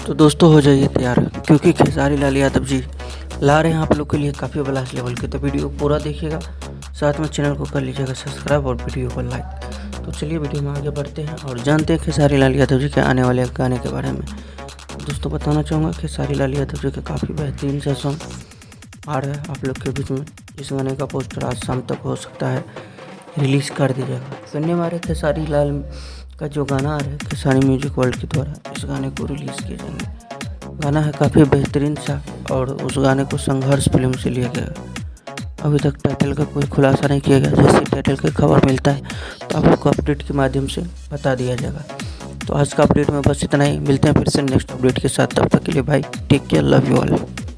तो दोस्तों हो जाइए तैयार, क्योंकि खेसारी लाल यादव जी ला रहे हैं आप लोग के लिए काफ़ी ब्लास्ट लेवल के। तो वीडियो पूरा देखिएगा, साथ में चैनल को कर लीजिएगा सब्सक्राइब और वीडियो को लाइक। तो चलिए वीडियो में आगे बढ़ते हैं और जानते हैं खेसारी लाल यादव जी के आने वाले गाने के बारे में। दोस्तों बताना चाहूँगा खेसारी लाल यादव जी के काफ़ी बेहतरीन से सॉन्ग आ रहा है आप लोग के बीच में। इस गाने का पोस्टर आज शाम तक हो सकता है रिलीज़ कर दीजिएगा। सुनने हमारे खेसारी लाल का जो गाना आ रहा है खेसारी म्यूजिक वर्ल्ड के द्वारा इस गाने को रिलीज़ किए जाएंगे। गाना है काफ़ी बेहतरीन सा और उस गाने को संघर्ष फिल्म से लिया गया। अभी तक टाइटल का कोई खुलासा नहीं किया गया, जैसे टाइटल की खबर मिलता है तो आप लोग को अपडेट के माध्यम से बता दिया जाएगा। तो आज का अपडेट में बस इतना ही, मिलते हैं फिर से नेक्स्ट अपडेट के साथ। तब तक के लिए भाई take care, love you all.